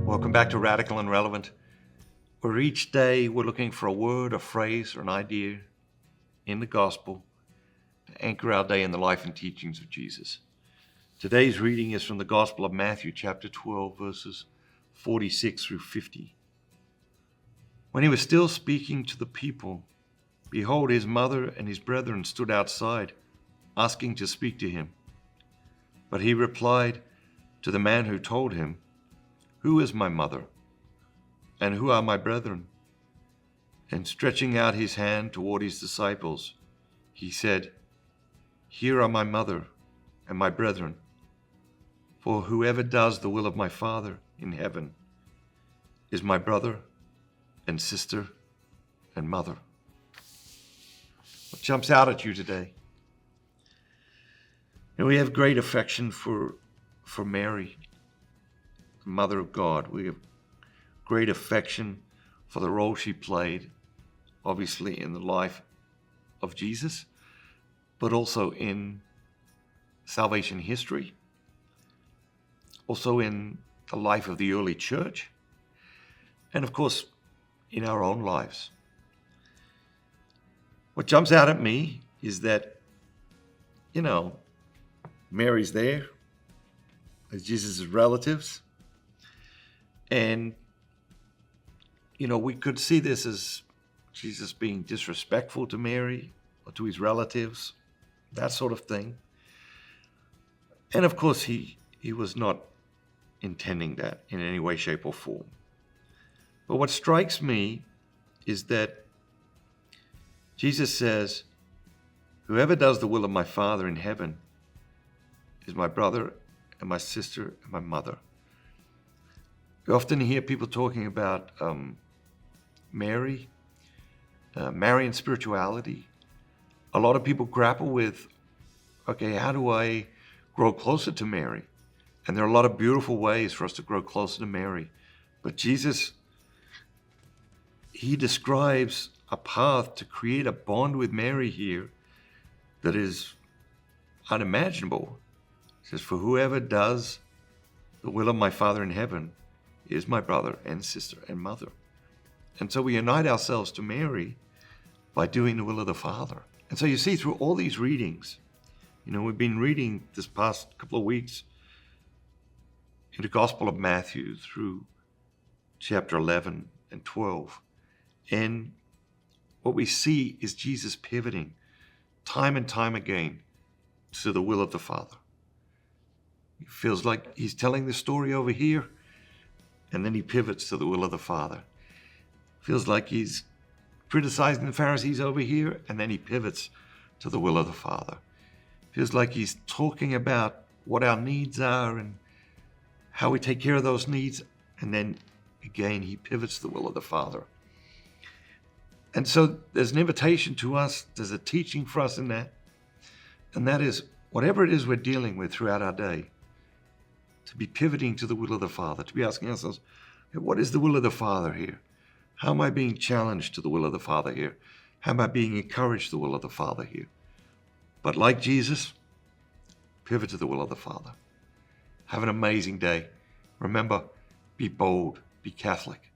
Welcome back to Radical and Relevant, where each day we're looking for a word, a phrase, or an idea in the gospel to anchor our day in the life and teachings of Jesus. Today's reading is from the Gospel of Matthew, chapter 12, verses 46 through 50. When he was still speaking to the people, behold, his mother and his brethren stood outside, asking to speak to him. But he replied to the man who told him, "Who is my mother? And who are my brethren?" And stretching out his hand toward his disciples, he said, "Here are my mother and my brethren. For whoever does the will of my Father in heaven is my brother and sister and mother." What jumps out at you today? And we have great affection for Mary, the Mother of God. We have great affection for the role she played, obviously in the life of Jesus, but also in salvation history, also in the life of the early church, and of course, in our own lives. What jumps out at me is that, Mary's there as Jesus' relatives. And, we could see this as Jesus being disrespectful to Mary or to his relatives, that sort of thing. And of course, he was not intending that in any way, shape, or form. But what strikes me is that Jesus says, "Whoever does the will of my Father in heaven is my brother and my sister and my mother." We often hear people talking about Mary and spirituality. A lot of people grapple with, okay, how do I grow closer to Mary? And there are a lot of beautiful ways for us to grow closer to Mary. But Jesus, he describes a path to create a bond with Mary here that is unimaginable. He says, "For whoever does the will of my Father in heaven is my brother and sister and mother." And so we unite ourselves to Mary by doing the will of the Father. And so you see through all these readings, we've been reading this past couple of weeks in the Gospel of Matthew through chapter 11 and 12. And what we see is Jesus pivoting time and time again to the will of the Father. It feels like he's telling the story over here, and then he pivots to the will of the Father. Feels like he's criticizing the Pharisees over here, and then he pivots to the will of the Father. Feels like he's talking about what our needs are and how we take care of those needs, and then again he pivots to the will of the Father. And so there's an invitation to us, there's a teaching for us in that, and that is whatever it is we're dealing with throughout our day, to be pivoting to the will of the Father, to be asking ourselves, what is the will of the Father here? How am I being challenged to the will of the Father here? How am I being encouraged to the will of the Father here? But like Jesus, pivot to the will of the Father. Have an amazing day. Remember, be bold, be Catholic.